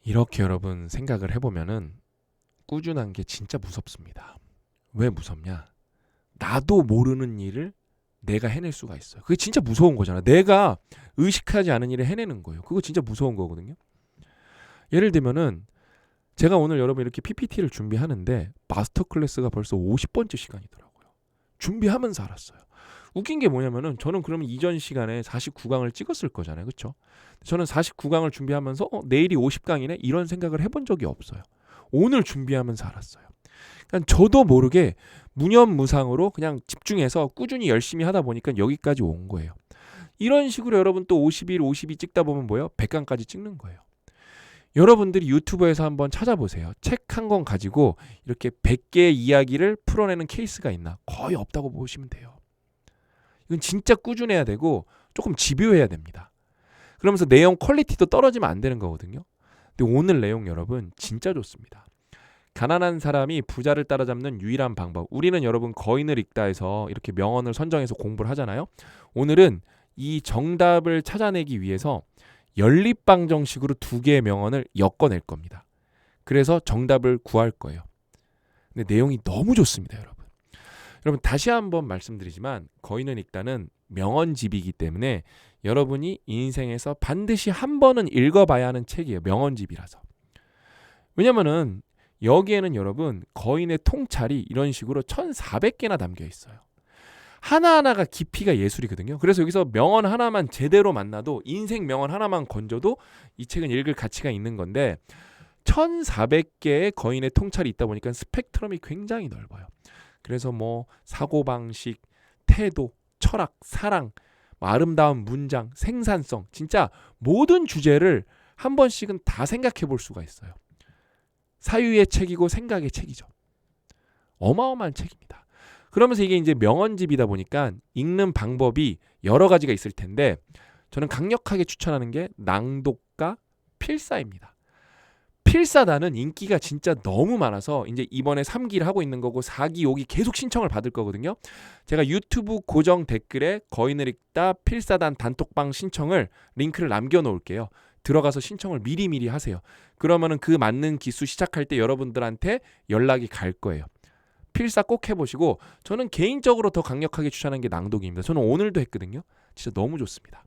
이렇게 여러분 생각을 해보면은 꾸준한 게 진짜 무섭습니다. 왜 무섭냐? 나도 모르는 일을 내가 해낼 수가 있어요. 그게 진짜 무서운 거잖아. 내가 의식하지 않은 일을 해내는 거예요. 그거 진짜 무서운 거거든요. 예를 들면은 제가 오늘 여러분 이렇게 PPT를 준비하는데 마스터 클래스가 벌써 50번째 시간이더라고요. 준비하면서 알았어요. 웃긴 게 뭐냐면은 저는 그러면 이전 시간에 49강을 찍었을 거잖아요. 그렇죠? 저는 49강을 준비하면서 내일이 50강이네 이런 생각을 해본 적이 없어요. 오늘 준비하면서 알았어요. 그러니까 저도 모르게 무념무상으로 그냥 집중해서 꾸준히 열심히 하다 보니까 여기까지 온 거예요. 이런 식으로 여러분 또 51, 52 찍다 보면 뭐예요? 100강까지 찍는 거예요. 여러분들이 유튜브에서 한번 찾아보세요. 책 한 권 가지고 이렇게 100개의 이야기를 풀어내는 케이스가 있나? 거의 없다고 보시면 돼요. 이건 진짜 꾸준해야 되고 조금 집요해야 됩니다. 그러면서 내용 퀄리티도 떨어지면 안 되는 거거든요. 근데 오늘 내용 여러분 진짜 좋습니다. 가난한 사람이 부자를 따라잡는 유일한 방법. 우리는 여러분 거인을 읽다에서 이렇게 명언을 선정해서 공부를 하잖아요. 오늘은 이 정답을 찾아내기 위해서 연립방정식으로 두 개의 명언을 엮어낼 겁니다. 그래서 정답을 구할 거예요. 근데 내용이 너무 좋습니다, 여러분. 여러분 다시 한번 말씀드리지만 거인을 읽다는 명언집이기 때문에 여러분이 인생에서 반드시 한 번은 읽어봐야 하는 책이에요. 명언집이라서. 왜냐면은 여기에는 여러분 거인의 통찰이 이런 식으로 1400개나 담겨 있어요. 하나하나가 깊이가 예술이거든요. 그래서 여기서 명언 하나만 제대로 만나도 인생 명언 하나만 건져도 이 책은 읽을 가치가 있는 건데 1400개의 거인의 통찰이 있다 보니까 스펙트럼이 굉장히 넓어요. 그래서 뭐 사고방식, 태도, 철학, 사랑, 아름다운 문장, 생산성 진짜 모든 주제를 한 번씩은 다 생각해 볼 수가 있어요. 사유의 책이고 생각의 책이죠. 어마어마한 책입니다. 그러면서 이게 이제 명언집이다 보니까 읽는 방법이 여러 가지가 있을 텐데 저는 강력하게 추천하는 게 낭독과 필사입니다. 필사단은 인기가 진짜 너무 많아서 이제 이번에 3기를 하고 있는 거고 4기, 5기 계속 신청을 받을 거거든요. 제가 유튜브 고정 댓글에 거인을 읽다 필사단 단톡방 신청을 링크를 남겨놓을게요. 들어가서 신청을 미리미리 하세요. 그러면은 그 맞는 기수 시작할 때 여러분들한테 연락이 갈 거예요. 필사 꼭 해보시고 저는 개인적으로 더 강력하게 추천하는 게 낭독입니다. 저는 오늘도 했거든요. 진짜 너무 좋습니다.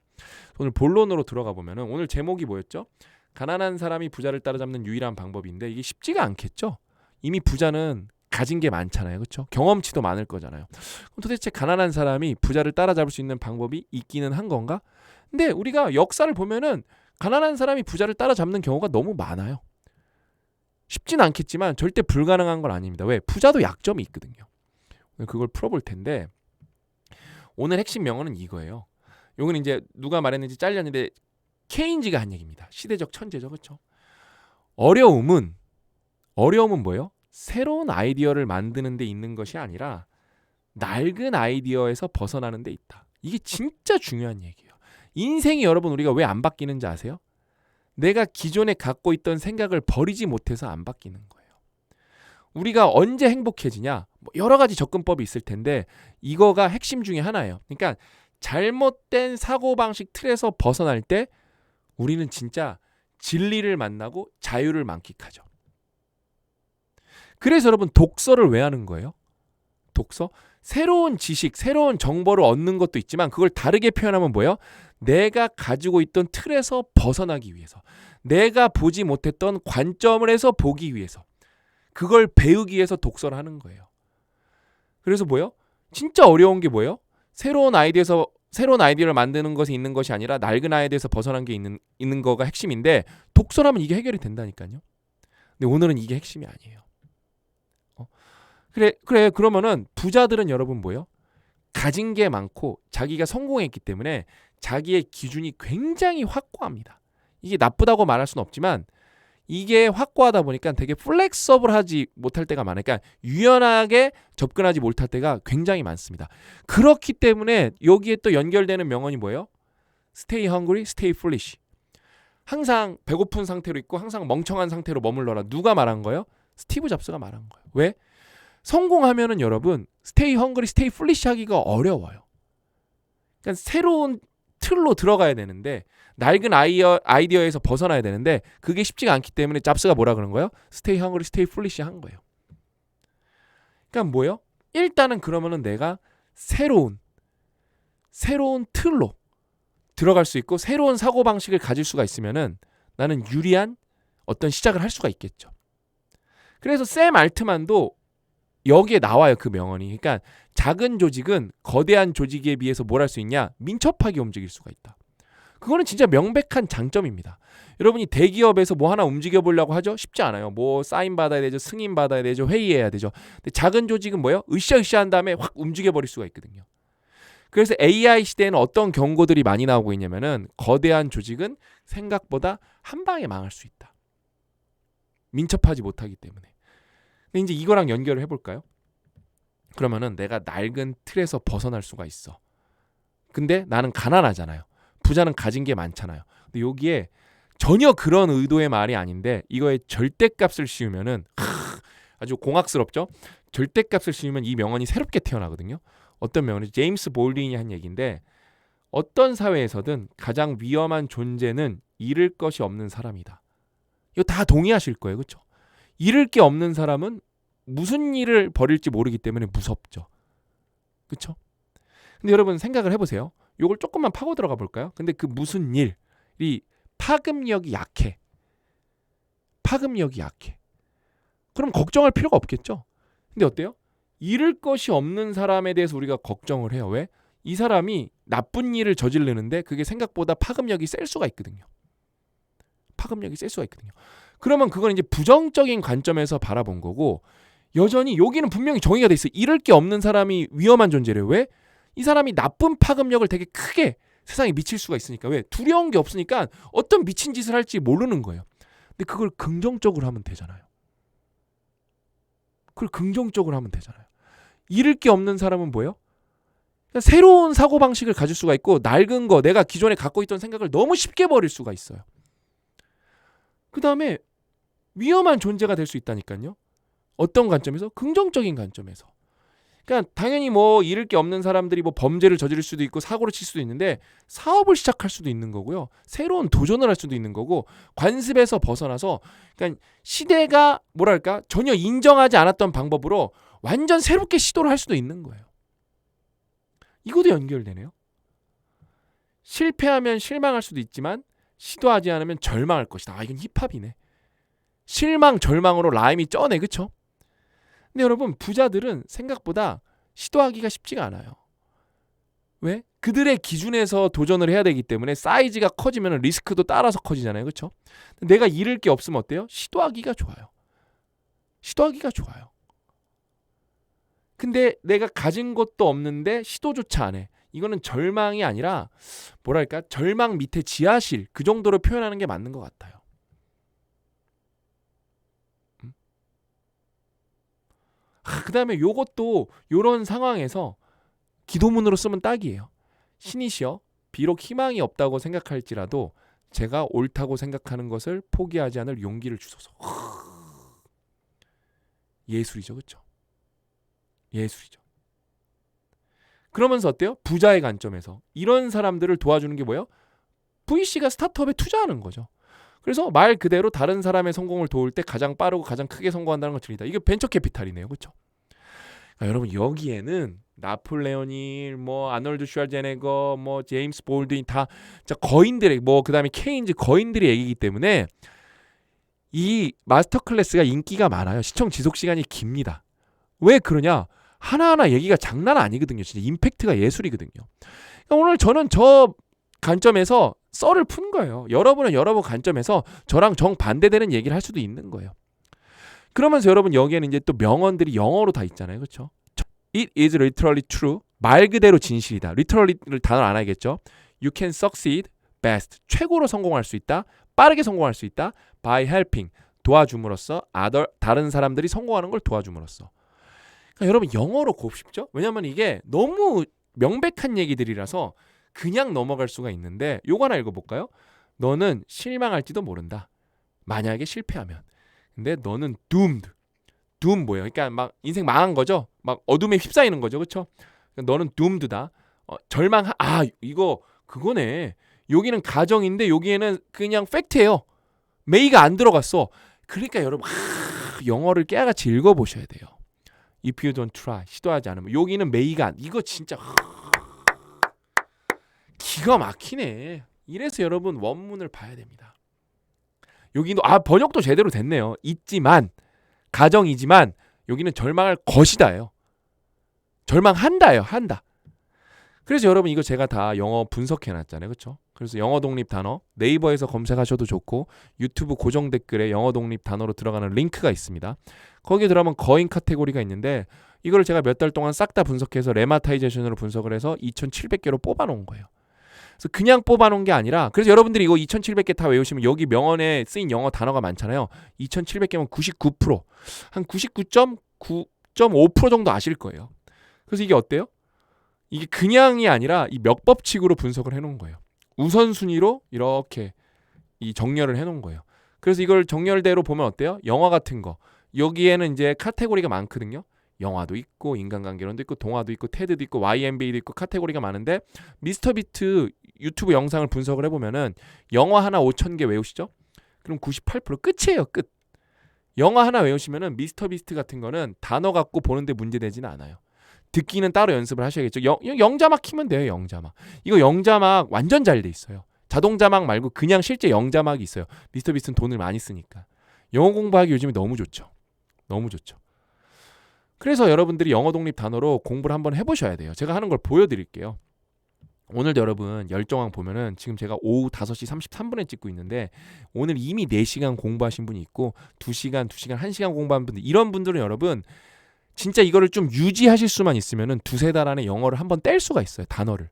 오늘 본론으로 들어가 보면은 오늘 제목이 뭐였죠? 가난한 사람이 부자를 따라잡는 유일한 방법인데 이게 쉽지가 않겠죠? 이미 부자는 가진 게 많잖아요. 그렇죠? 경험치도 많을 거잖아요. 그럼 도대체 가난한 사람이 부자를 따라잡을 수 있는 방법이 있기는 한 건가? 근데 우리가 역사를 보면은 가난한 사람이 부자를 따라잡는 경우가 너무 많아요. 쉽진 않겠지만 절대 불가능한 건 아닙니다. 왜? 부자도 약점이 있거든요. 그걸 풀어볼 텐데 오늘 핵심 명언은 이거예요. 이건 이제 누가 말했는지 잘렸는데 케인즈가 한 얘기입니다. 시대적 천재죠. 그렇죠? 어려움은 뭐예요? 새로운 아이디어를 만드는 데 있는 것이 아니라 낡은 아이디어에서 벗어나는 데 있다. 이게 진짜 중요한 얘기예요. 인생이 여러분 우리가 왜 안 바뀌는지 아세요? 내가 기존에 갖고 있던 생각을 버리지 못해서 안 바뀌는 거예요. 우리가 언제 행복해지냐? 여러 가지 접근법이 있을 텐데 이거가 핵심 중에 하나예요. 그러니까 잘못된 사고방식 틀에서 벗어날 때 우리는 진짜 진리를 만나고 자유를 만끽하죠. 그래서 여러분 독서를 왜 하는 거예요? 독서? 새로운 지식, 새로운 정보를 얻는 것도 있지만 그걸 다르게 표현하면 뭐예요? 내가 가지고 있던 틀에서 벗어나기 위해서 내가 보지 못했던 관점을 해서 보기 위해서 그걸 배우기 위해서 독서를 하는 거예요. 그래서 뭐예요? 진짜 어려운 게 뭐예요? 새로운 아이디어를 만드는 것에 있는 것이 아니라 낡은 아이디어에서 벗어난 게 있는 거가 핵심인데 독서라면 이게 해결이 된다니까요. 근데 오늘은 이게 핵심이 아니에요. 그래 그러면은 부자들은 여러분 뭐예요? 가진 게 많고 자기가 성공했기 때문에 자기의 기준이 굉장히 확고합니다. 이게 나쁘다고 말할 수는 없지만 이게 확고하다 보니까 되게 플렉서블하지 못할 때가 많아요. 그러니까 유연하게 접근하지 못할 때가 굉장히 많습니다. 그렇기 때문에 여기에 또 연결되는 명언이 뭐예요? Stay hungry, stay foolish. 항상 배고픈 상태로 있고 항상 멍청한 상태로 머물러라. 누가 말한 거예요? 스티브 잡스가 말한 거예요. 왜? 성공하면은 여러분 stay hungry, stay foolish 하기가 어려워요. 그러니까 새로운 틀로 들어가야 되는데 낡은 아이디어에서 벗어나야 되는데 그게 쉽지가 않기 때문에 잡스가 뭐라 그런 거예요? Stay hungry, stay foolish 한 거예요. 그러니까 뭐예요? 일단은 그러면은 내가 새로운 틀로 들어갈 수 있고 새로운 사고방식을 가질 수가 있으면은 나는 유리한 어떤 시작을 할 수가 있겠죠. 그래서 샘 알트만도 여기에 나와요. 그 명언이. 그러니까 작은 조직은 거대한 조직에 비해서 뭘 할 수 있냐? 민첩하게 움직일 수가 있다. 그거는 진짜 명백한 장점입니다. 여러분이 대기업에서 뭐 하나 움직여 보려고 하죠? 쉽지 않아요. 뭐 사인 받아야 되죠. 승인 받아야 되죠. 회의해야 되죠. 근데 작은 조직은 뭐예요? 으쌰으쌰 한 다음에 확 움직여 버릴 수가 있거든요. 그래서 AI 시대에는 어떤 경고들이 많이 나오고 있냐면은 거대한 조직은 생각보다 한 방에 망할 수 있다. 민첩하지 못하기 때문에. 근데 이제 이거랑 연결을 해볼까요? 그러면은 내가 낡은 틀에서 벗어날 수가 있어. 근데 나는 가난하잖아요. 부자는 가진 게 많잖아요. 근데 여기에 전혀 그런 의도의 말이 아닌데 이거에 절대값을 씌우면은 아주 공학스럽죠? 절대값을 씌우면 이 명언이 새롭게 태어나거든요. 어떤 명언이 제임스 볼딩이 한 얘기인데 어떤 사회에서든 가장 위험한 존재는 잃을 것이 없는 사람이다. 이거 다 동의하실 거예요. 그렇죠? 잃을 게 없는 사람은 무슨 일을 벌일지 모르기 때문에 무섭죠. 그렇죠? 근데 여러분 생각을 해보세요. 이걸 조금만 파고 들어가 볼까요? 근데 그 무슨 일이 파급력이 약해. 그럼 걱정할 필요가 없겠죠? 근데 어때요? 잃을 것이 없는 사람에 대해서 우리가 걱정을 해요. 왜? 이 사람이 나쁜 일을 저지르는데 그게 생각보다 파급력이 셀 수가 있거든요. 그러면 그건 이제 부정적인 관점에서 바라본 거고 여전히 여기는 분명히 정의가 돼 있어요. 잃을 게 없는 사람이 위험한 존재래요. 왜? 이 사람이 나쁜 파급력을 되게 크게 세상에 미칠 수가 있으니까. 왜? 두려운 게 없으니까 어떤 미친 짓을 할지 모르는 거예요. 근데 그걸 긍정적으로 하면 되잖아요. 잃을 게 없는 사람은 뭐예요? 그러니까 새로운 사고방식을 가질 수가 있고 낡은 거 내가 기존에 갖고 있던 생각을 너무 쉽게 버릴 수가 있어요. 그 다음에 위험한 존재가 될 수 있다니까요. 어떤 관점에서? 긍정적인 관점에서. 그러니까 당연히 뭐 잃을 게 없는 사람들이 뭐 범죄를 저지를 수도 있고 사고를 칠 수도 있는데 사업을 시작할 수도 있는 거고요. 새로운 도전을 할 수도 있는 거고 관습에서 벗어나서 그러니까 시대가 뭐랄까 전혀 인정하지 않았던 방법으로 완전 새롭게 시도를 할 수도 있는 거예요. 이것도 연결되네요. 실패하면 실망할 수도 있지만 시도하지 않으면 절망할 것이다. 이건 힙합이네. 실망, 절망으로 라임이 쩌네. 그쵸? 근데 여러분 부자들은 생각보다 시도하기가 쉽지가 않아요. 왜? 그들의 기준에서 도전을 해야 되기 때문에 사이즈가 커지면 리스크도 따라서 커지잖아요. 그렇죠? 내가 잃을 게 없으면 어때요? 시도하기가 좋아요. 근데 내가 가진 것도 없는데 시도조차 안 해. 이거는 절망이 아니라 뭐랄까 절망 밑에 지하실 그 정도로 표현하는 게 맞는 것 같아요. 그 다음에 요것도 요런 상황에서 기도문으로 쓰면 딱이에요. 신이시여 비록 희망이 없다고 생각할지라도 제가 옳다고 생각하는 것을 포기하지 않을 용기를 주소서. 예술이죠. 그렇죠? 예술이죠. 그러면서 어때요? 부자의 관점에서 이런 사람들을 도와주는 게 뭐예요? VC가 스타트업에 투자하는 거죠. 그래서 말 그대로 다른 사람의 성공을 도울 때 가장 빠르고 가장 크게 성공한다는 걸 드립니다. 이게 벤처 캐피탈이네요. 그렇죠? 그러니까 여러분 여기에는 나폴레옹 힐, 뭐 아놀드 슈왈제네거, 뭐 제임스 볼드인 다 진짜 거인들의 뭐 그다음에 케인즈 거인들의 얘기이기 때문에 이 마스터 클래스가 인기가 많아요. 시청 지속 시간이 깁니다. 왜 그러냐? 하나하나 얘기가 장난 아니거든요. 진짜 임팩트가 예술이거든요. 그러니까 오늘 저는 저 관점에서 썰을 푼 거예요. 여러분은 여러분 관점에서 저랑 정반대되는 얘기를 할 수도 있는 거예요. 그러면서 여러분 여기에는 이제 또 명언들이 영어로 다 있잖아요. 그렇죠? It is literally true. 말 그대로 진실이다. literally를 단어를 안 하겠죠. You can succeed best. 최고로 성공할 수 있다. 빠르게 성공할 수 있다. By helping. 도와줌으로써 다른 사람들이 성공하는 걸 도와줌으로써. 그러니까 여러분 영어로 곱씹죠. 왜냐하면 이게 너무 명백한 얘기들이라서 그냥 넘어갈 수가 있는데 요거 하나 읽어볼까요? 너는 실망할지도 모른다. 만약에 실패하면. 근데 너는 doomed. doom 뭐예요? 그러니까 막 인생 망한 거죠. 막 어둠에 휩싸이는 거죠. 그렇죠? 너는 doomed다. 이거 그거네. 여기는 가정인데 여기에는 그냥 팩트예요. 메이가 안 들어갔어. 그러니까 여러분 영어를 깨알같이 읽어보셔야 돼요. If you don't try, 시도하지 않으면. 여기는 메이가 이거 진짜 기가 막히네. 이래서 여러분 원문을 봐야 됩니다. 여기도 번역도 제대로 됐네요. 있지만 가정이지만 여기는 절망할 것이다예요. 절망한다예요. 한다. 그래서 여러분 이거 제가 다 영어 분석해 놨잖아요. 그렇죠? 그래서 영어 독립 단어 네이버에서 검색하셔도 좋고 유튜브 고정 댓글에 영어 독립 단어로 들어가는 링크가 있습니다. 거기에 들어가면 거인 카테고리가 있는데 이걸 제가 몇 달 동안 싹 다 분석해서 레마타이제이션으로 분석을 해서 2,700개로 뽑아 놓은 거예요. 그래서 그냥 뽑아 놓은 게 아니라 그래서 여러분들이 이거 2,700개 다 외우시면 여기 명언에 쓰인 영어 단어가 많잖아요. 2,700개면 99%, 한 99.5% 정도 아실 거예요. 그래서 이게 어때요? 이게 그냥이 아니라 이 몇 법칙으로 분석을 해놓은 거예요. 우선순위로 이렇게 이 정렬을 해놓은 거예요. 그래서 이걸 정렬대로 보면 어때요? 영화 같은 거 여기에는 이제 카테고리가 많거든요. 영화도 있고 인간관계론도 있고 동화도 있고 테드도 있고 YMBA도 있고 카테고리가 많은데 미스터비트 유튜브 영상을 분석을 해보면은 영화 하나 5,000개 외우시죠? 그럼 98% 끝이에요. 끝. 영화 하나 외우시면은 미스터비스트 같은 거는 단어 갖고 보는데 문제되지는 않아요. 듣기는 따로 연습을 하셔야겠죠. 영자막 키면 돼요. 영자막. 이거 영자막 완전 잘 돼 있어요. 자동자막 말고 그냥 실제 영자막이 있어요. 미스터비스트는 돈을 많이 쓰니까. 영어 공부하기 요즘에 너무 좋죠. 너무 좋죠. 그래서 여러분들이 영어 독립 단어로 공부를 한번 해보셔야 돼요. 제가 하는 걸 보여드릴게요. 오늘도 여러분 열정왕 보면은 지금 제가 오후 5시 33분에 찍고 있는데 오늘 이미 4시간 공부하신 분이 있고 2시간, 1시간 공부한 분들 이런 분들은 여러분 진짜 이거를 좀 유지하실 수만 있으면은 2-3달 안에 영어를 한번 뗄 수가 있어요. 단어를.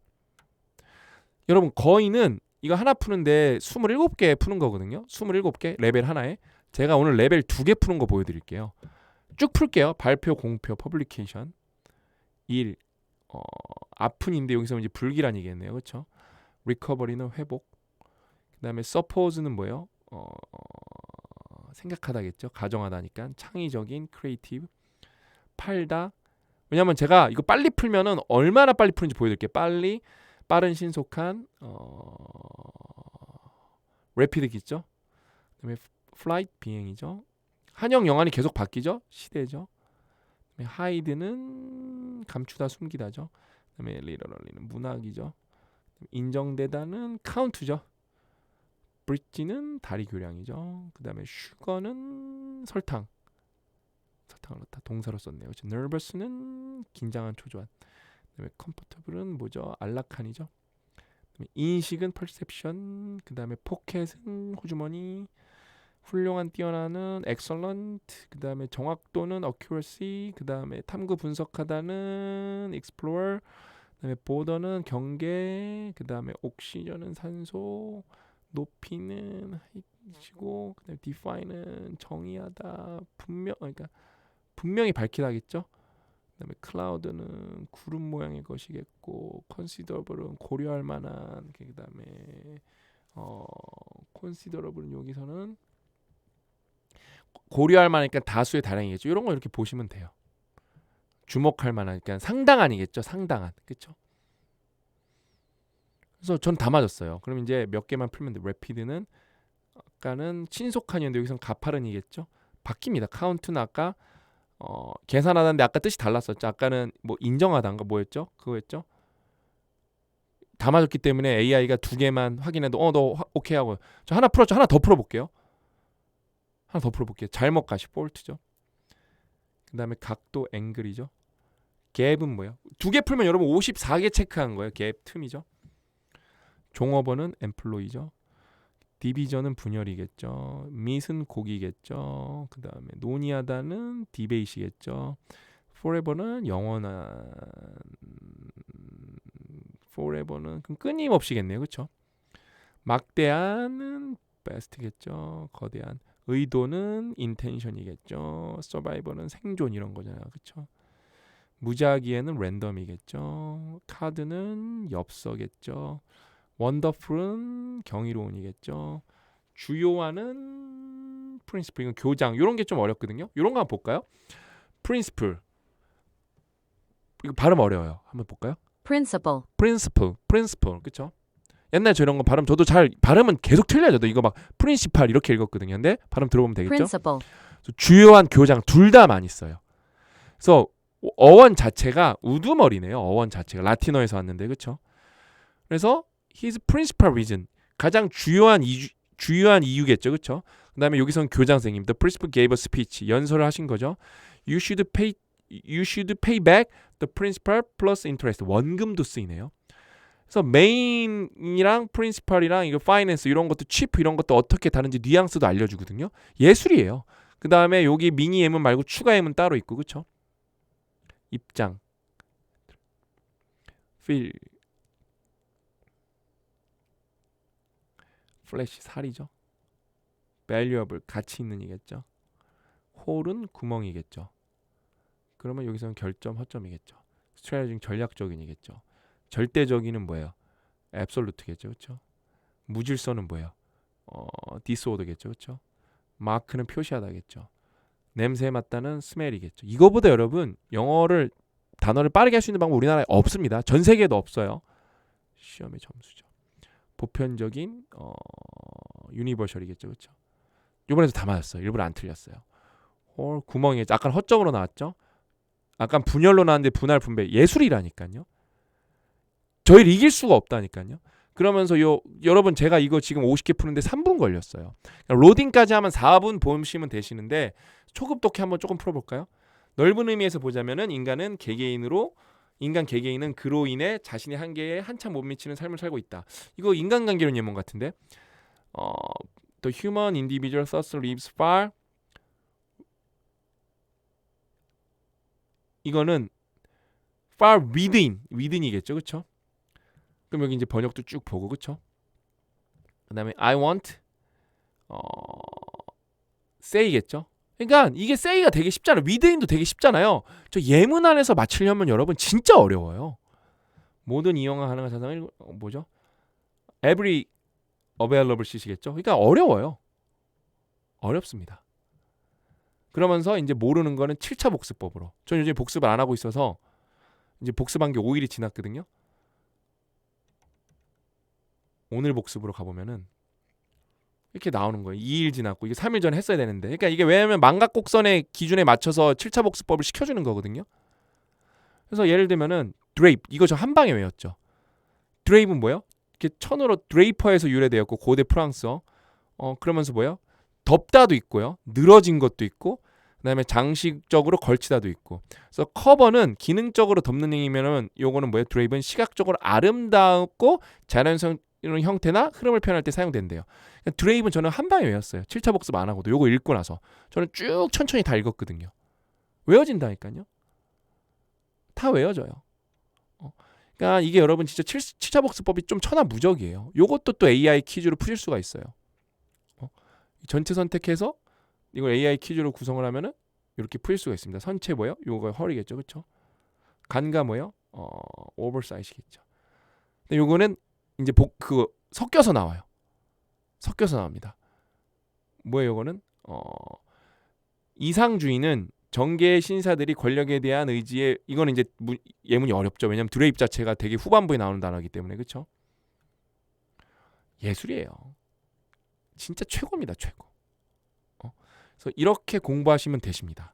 여러분 거의는 이거 하나 푸는데 27개 푸는 거거든요. 27개 레벨 하나에. 제가 오늘 레벨 2개 푸는 거 보여드릴게요. 쭉 풀게요. 발표, 공표, 퍼블리케이션. 1. 아픈인데 여기서 이제 불길한이겠네요. 그렇죠? 리커버리는 회복. 그다음에 서포즈는 뭐예요? 생각하다겠죠. 가정하다니까. 창의적인, 크리에이티브. 팔다. 왜냐면 제가 이거 빨리 풀면은 얼마나 빨리 푸는지 보여드릴게요. 빨리, 빠른, 신속한, 래피드 있죠. 그다음에 플라이트 비행이죠. 한영 영안이 계속 바뀌죠. 시대죠. 그다음에 하이드는 감추다 숨기다죠. 그다음에 리러럴리는 문학이죠. 인정되다는 카운트죠. 브릿지는 다리 교량이죠. 그다음에 슈거는 설탕. 설탕을 넣다 동사로 썼네요. 그렇죠? nervous는 긴장한 초조한. 그다음에 comfortable은 뭐죠? 안락한이죠. 그다음에 인식은 perception. 그다음에 포켓은 호주머니. 훌륭한 뛰어나는 excellent. 그다음에 정확도는 accuracy. 그다음에 탐구 분석하다는 explorer. 그다음에 border는 경계. 그다음에 oxygen은 산소. 높이는 heighti고. 그다음에 define은 정의하다. 그러니까 분명히 밝히다겠죠. 그다음에 cloud는 구름 모양의 것이겠고, considerable은 고려할 만한. 그다음에 considerable은 여기서는 고려할 만하니까 다수의 다량이겠죠. 이런 거 이렇게 보시면 돼요. 주목할 만하니까 상당한이겠죠. 상당한. 그렇죠? 그래서 전 다 맞았어요. 그럼 이제 몇 개만 풀면 돼. 래피드는 아까는 신속한이었는데 여기서는 가파른이겠죠. 바뀝니다. 카운트는 아까 계산하다는데 아까 뜻이 달랐었죠. 아까는 뭐 인정하다인가 뭐였죠? 그거였죠. 다 맞았기 때문에 AI가 2개만 확인해도 너 오케이 하고 저 하나 풀었죠. 하나 더 풀어볼게요. 하나 더 풀어볼게요. 잘못 가시 폴트죠. 그 다음에 각도 앵글이죠. 갭은 뭐예요? 2개 풀면 여러분 54개 체크한 거예요. 갭 틈이죠. 종업원은 엠플로이죠. 디비전은 분열이겠죠. 밑은 고기겠죠. 그 다음에 논의하다는 디베이시겠죠. forever는 영원한. forever는 그럼 끊임없이겠네요. 그렇죠? 막대한은 best겠죠. 거대한. 의도는 intention이겠죠. survivor는 생존 이런 거잖아요. 그렇죠? 무작위에는 랜덤이겠죠. 카드는 엽서겠죠. 원더풀은 경이로운이겠죠. 주요하는 프린시플 이건 교장 이런 게 좀 어렵거든요. 이런 거 한번 볼까요? 프린시플 이거 발음 어려워요. 한번 볼까요? principle, 프린시플 그렇죠? 옛날 저 이런 거 발음 저도 잘 발음은 계속 틀려요. 저도 이거 막 프린시팔 이렇게 읽었거든요. 근데 발음 들어보면 되겠죠? principal, 주요한 교장 둘 다 많이 써요. 그래서 어원 자체가 우두머리네요. 어원 자체가 라틴어에서 왔는데 그렇죠? 그래서 his principal reason 가장 주요한 이유겠죠. 그렇죠? 그다음에 여기서는 교장 선생님 the principal gave a speech 연설을 하신 거죠. You should pay back the principal plus interest 원금도 쓰이네요. 그래서 메인이랑 프린시팔이랑 이거 파이낸스 이런 것도 치프 이런 것도 어떻게 다른지 뉘앙스도 알려주거든요. 예술이에요. 그 다음에 여기 미니 예문 말고 추가 예문 따로 있고 그쵸? 입장 feel 플래시 살이죠. valuable 가치 있는 이겠죠. 홀은 구멍이겠죠. 그러면 여기서는 결점 허점이겠죠. strategy 전략적인이겠죠. 절대적인은 뭐예요? absolute겠죠. 그렇죠? 무질서는 뭐예요? disorder겠죠. 그렇죠? 마크는 표시하다겠죠. 냄새에 맞다는 smell이겠죠. 이거보다 여러분 영어를 단어를 빠르게 할 수 있는 방법 우리나라에 없습니다. 전 세계에도 없어요. 시험의 점수죠. 보편적인 유니버셜이겠죠. 그렇죠? 이번에도 다 맞았어요. 일부러 안 틀렸어요. 구멍이겠죠. 아까 허점으로 나왔죠. 아까 분열로 나왔는데 분할 분배 예술이라니까요. 저희를 이길 수가 없다니까요. 그러면서 여러분 제가 이거 지금 50개 푸는데 3분 걸렸어요. 로딩까지 하면 4분 보시면 되시는데 초급 독해 한번 조금 풀어볼까요? 넓은 의미에서 보자면은 인간 개개인은 그로 인해 자신의 한계에 한참 못 미치는 삶을 살고 있다. 이거 인간관계론 예문 같은데. The human individual thus lives far. 이거는 far within이겠죠, 그렇죠? 그럼 여기 이제 번역도 쭉 보고 그쵸? 그다음에 I want say겠죠? 그러니까 이게 say가 되게 쉽잖아요. within도 되게 쉽잖아요. 저 예문 안에서 맞추려면 여러분 진짜 어려워요. 모든 이용가 가능한 사상을 뭐죠? Every available 시시겠죠? 그러니까 어려워요. 어렵습니다. 그러면서 이제 모르는 거는 7차 복습법으로. 저는 요즘 복습을 안 하고 있어서 이제 복습한 게 5일이 지났거든요. 오늘 복습으로 가보면은 이렇게 나오는 거예요. 2일 지났고 이게 3일 전에 했어야 되는데 그러니까 이게 왜냐면 망각곡선의 기준에 맞춰서 7차 복습법을 시켜주는 거거든요. 그래서 예를 들면은 drape 이거 저 한 방에 외웠죠. drape는 뭐예요? 이렇게 천으로 draper에서 유래되었고 고대 프랑스어 그러면서 뭐예요? 덮다도 있고요. 늘어진 것도 있고 그다음에 장식적으로 걸치다도 있고 그래서 커버는 기능적으로 덮는 행위면은 요거는 뭐예요? drape는 시각적으로 아름답고 자연스러운 이런 형태나 흐름을 표현할 때 사용된대요. 드레이브는 저는 한 방에 외웠어요. 7차 복습 안 하고도 요거 읽고 나서 저는 쭉 천천히 다 읽었거든요. 외워진다니까요. 다 외워져요. 그러니까 이게 여러분 진짜 7차 복습법이 좀 천하무적이에요. 요것도 또 AI 퀴즈로 푸실 수가 있어요. 전체 선택해서 이걸 AI 퀴즈로 구성을 하면은 이렇게 풀 수가 있습니다. 선체 뭐예요? 요거 허리겠죠, 그렇죠? 간가 뭐예요? 오버사이즈겠죠. 근데 요거는 이제 그거 섞여서 나와요. 섞여서 나옵니다. 뭐예요, 이거는? 이상주의는 정계의 신사들이 권력에 대한 의지에 이거는 이제 예문이 어렵죠. 왜냐면 드레이프 자체가 되게 후반부에 나오는 단어이기 때문에 그렇죠? 예술이에요. 진짜 최고입니다, 최고. 그래서 이렇게 공부하시면 되십니다.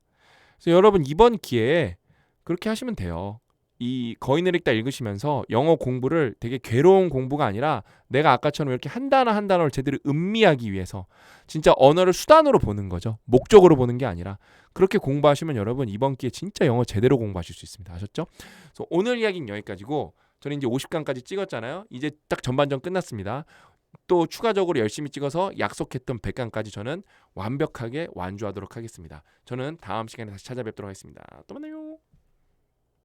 그래서 여러분 이번 기회에 그렇게 하시면 돼요. 이 거인을 읽다 읽으시면서 영어 공부를 되게 괴로운 공부가 아니라 내가 아까처럼 이렇게 한 단어 한 단어를 제대로 음미하기 위해서 진짜 언어를 수단으로 보는 거죠. 목적으로 보는 게 아니라 그렇게 공부하시면 여러분 이번 기회에 진짜 영어 제대로 공부하실 수 있습니다. 아셨죠? 그래서 오늘 이야기는 여기까지고 저는 이제 50강까지 찍었잖아요. 이제 딱 전반전 끝났습니다. 또 추가적으로 열심히 찍어서 약속했던 100강까지 저는 완벽하게 완주하도록 하겠습니다. 저는 다음 시간에 다시 찾아뵙도록 하겠습니다. 또 만나요.